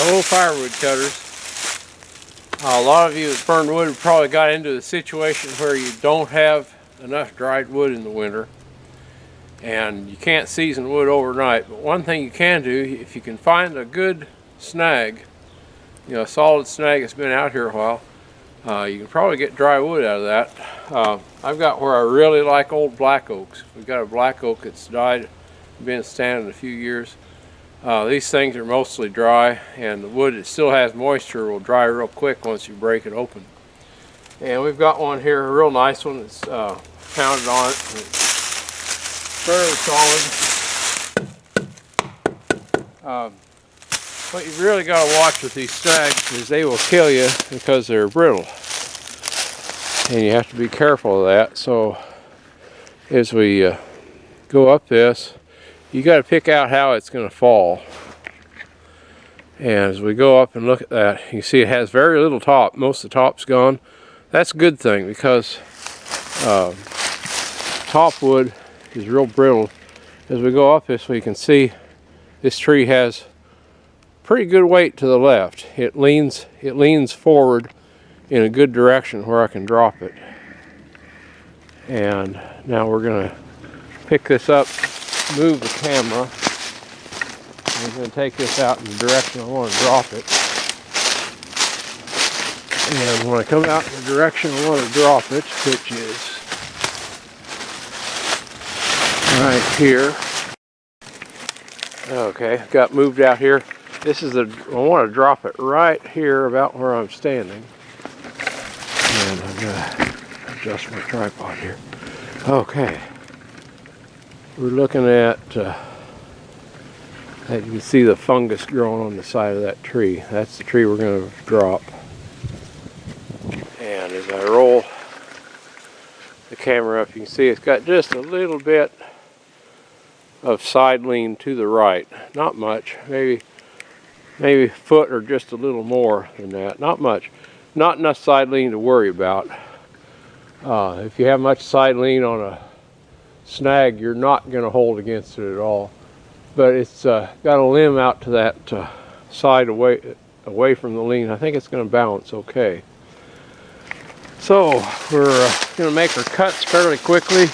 Hello, firewood cutters. A lot of you that burn wood have probably got into the situation where you don't have enough dried wood in the winter and you can't season wood overnight. But one thing you can do, if you can find a good snag, a solid snag that's been out here a while, you can probably get dry wood out of that. I've got where I really like old black oaks. We've got a black oak that's died, been standing a few years. These things are mostly dry, and the wood that still has moisture will dry real quick once you break it open. And we've got one here, a real nice one that's pounded on it. It's fairly solid. What you really got to watch with these snags is they will kill you because they're brittle. And you have to be careful of that. So as we go up this, you got to pick out how it's going to fall. And as we go up and look at that, you can see it has very little top. Most of the top's gone. That's a good thing because top wood is real brittle. As we go up this, we can see this tree has pretty good weight to the left. It leans forward in a good direction where I can drop it. And now we're going to pick this up, move the camera. I'm going to take this out in the direction I want to drop it. And when I come out in the direction I want to drop it, which is right here. Okay, got moved out here. This is I want to drop it right here about where I'm standing. And I'm going to adjust my tripod here. Okay. We're looking at, you can see the fungus growing on the side of that tree. That's the tree we're going to drop. And as I roll the camera up, you can see it's got just a little bit of side lean to the right. Not much, maybe a foot or just a little more than that. Not much. Not enough side lean to worry about. If you have much side lean on a snag, you're not going to hold against it at all. But it's got a limb out to that side away from the lean. I think it's going to balance okay. So we're going to make our cuts fairly quickly.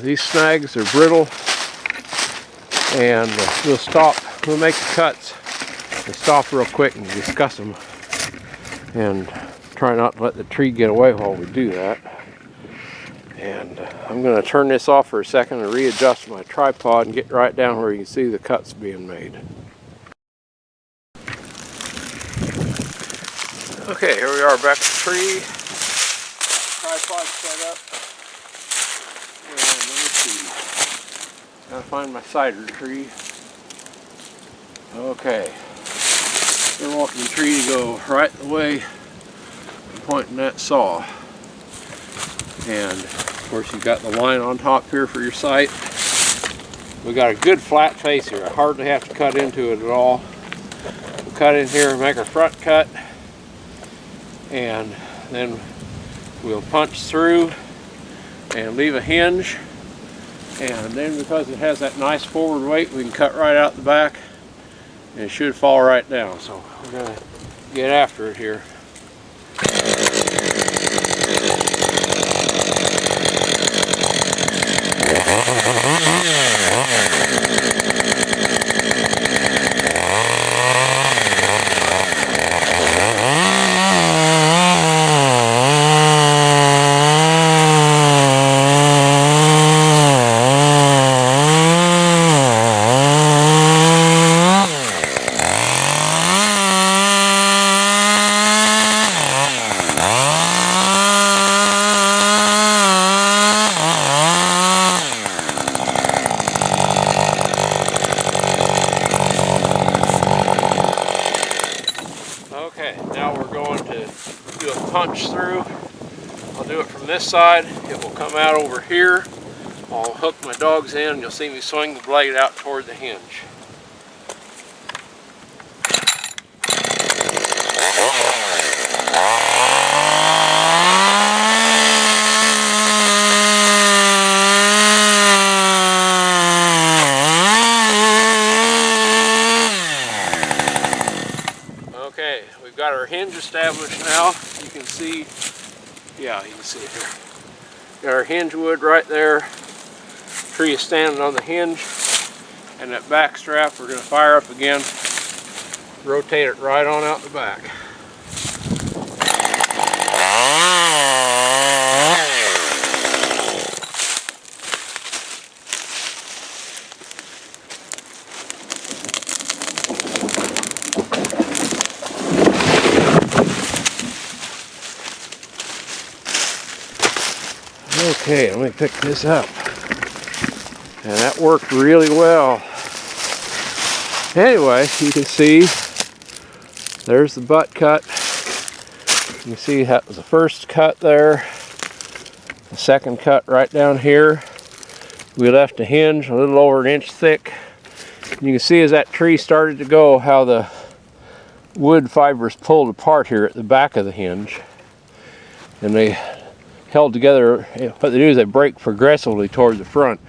These snags are brittle, and we'll make the cuts and stop real quick and discuss them, and try not to let the tree get away while we do that. And I'm going to turn this off for a second and readjust my tripod and get right down where you can see the cuts being made. Okay, here we are back at the tree. Tripod set up. And let me see. Gotta find my cider tree. Okay. We're wanting the tree to go right the way I'm pointing that saw. And of course you've got the line on top here for your sight. We got a good flat face here. I hardly have to cut into it at all. We'll cut in here and make our front cut, and then we'll punch through and leave a hinge, and then because it has that nice forward weight, we can cut right out the back and it should fall right down. So we're going to get after it here. Okay, now we're going to do a punch through. I'll do it from this side. It will come out over here. I'll hook my dogs in and you'll see me swing the blade out toward the hinge. got our hinge established now. You can see, yeah, you can see it here. Got our hinge wood right there. Tree is standing on the hinge, and that back strap we're going to fire up again. Rotate it right on out the back. Okay, let me pick this up. And that worked really well. Anyway, you can see there's the butt cut. You can see that was the first cut there. The second cut right down here. We left a hinge a little over 1 inch thick. You can see as that tree started to go how the wood fibers pulled apart here at the back of the hinge. And they held together. What they do is they break progressively towards the front.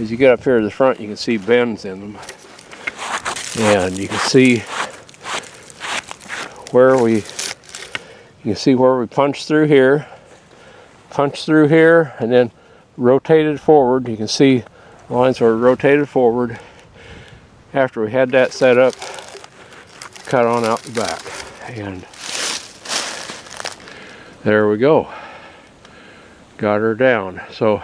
As you get up here to the front, you can see bends in them. And you can see where we punched through here, and then rotated forward. You can see the lines were rotated forward. After we had that set up, cut on out the back. And there we go. Got her down. So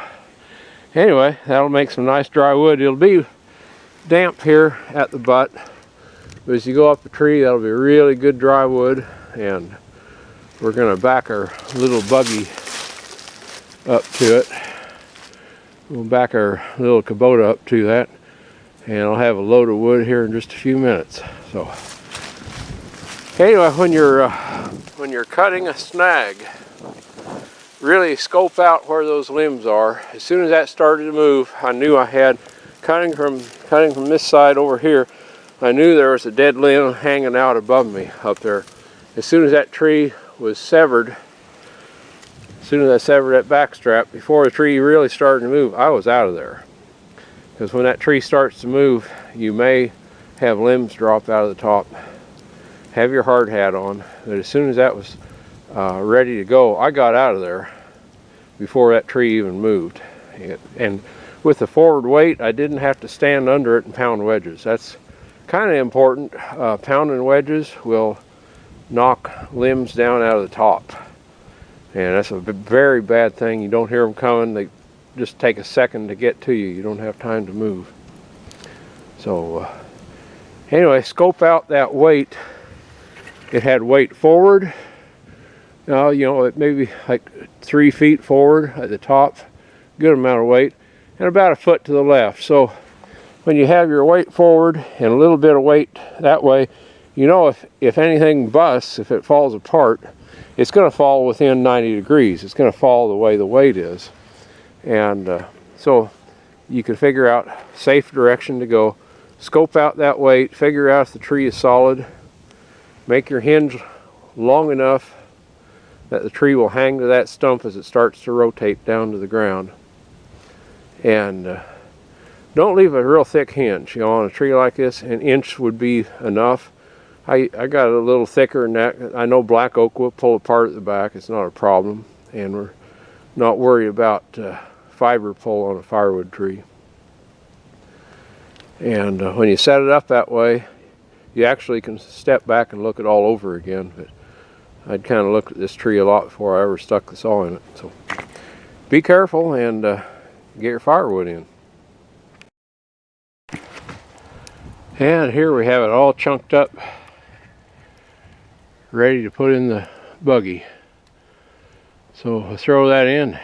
anyway, that'll make some nice dry wood. It'll be damp here at the butt, but as you go up the tree, that'll be really good dry wood. And we're going to back our little buggy up to it. We'll back our little Kubota up to that, and I'll have a load of wood here in just a few minutes. So anyway, when you're cutting a snag, really scope out where those limbs are. As soon as that started to move, I knew I had cutting from this side over here. I knew there was a dead limb hanging out above me up there. As soon as that tree was severed, as soon as I severed that back strap, before the tree really started to move, I was out of there. Because when that tree starts to move, you may have limbs drop out of the top. Have your hard hat on. But as soon as that was ready to go, I got out of there before that tree even moved. And with the forward weight, I didn't have to stand under it and pound wedges. That's kind of important. Pounding wedges will knock limbs down out of the top, and that's a very bad thing. You don't hear them coming. They just take a second to get to you. You don't have time to move. So anyway, scope out that weight. It had weight forward. Now, you know, it maybe like 3 feet forward at the top, good amount of weight, and about a foot to the left. So when you have your weight forward and a little bit of weight that way, you know, if anything busts, if it falls apart, it's going to fall within 90 degrees. It's going to fall the way the weight is. And so you can figure out safe direction to go, scope out that weight, figure out if the tree is solid, make your hinge long enough that the tree will hang to that stump as it starts to rotate down to the ground. And don't leave a real thick hinge. You know, on a tree like this, 1 inch would be enough. I got it a little thicker than that. I know black oak will pull apart at the back. It's not a problem. And we're not worried about fiber pull on a firewood tree. And when you set it up that way, you actually can step back and look it all over again. But I'd kind of looked at this tree a lot before I ever stuck the saw in it. So be careful and get your firewood in. And here we have it all chunked up, ready to put in the buggy. So we'll throw that in,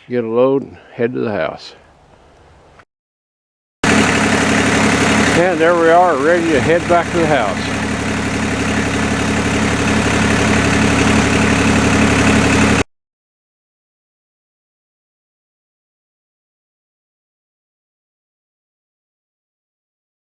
get a load, and head to the house. And there we are, ready to head back to the house.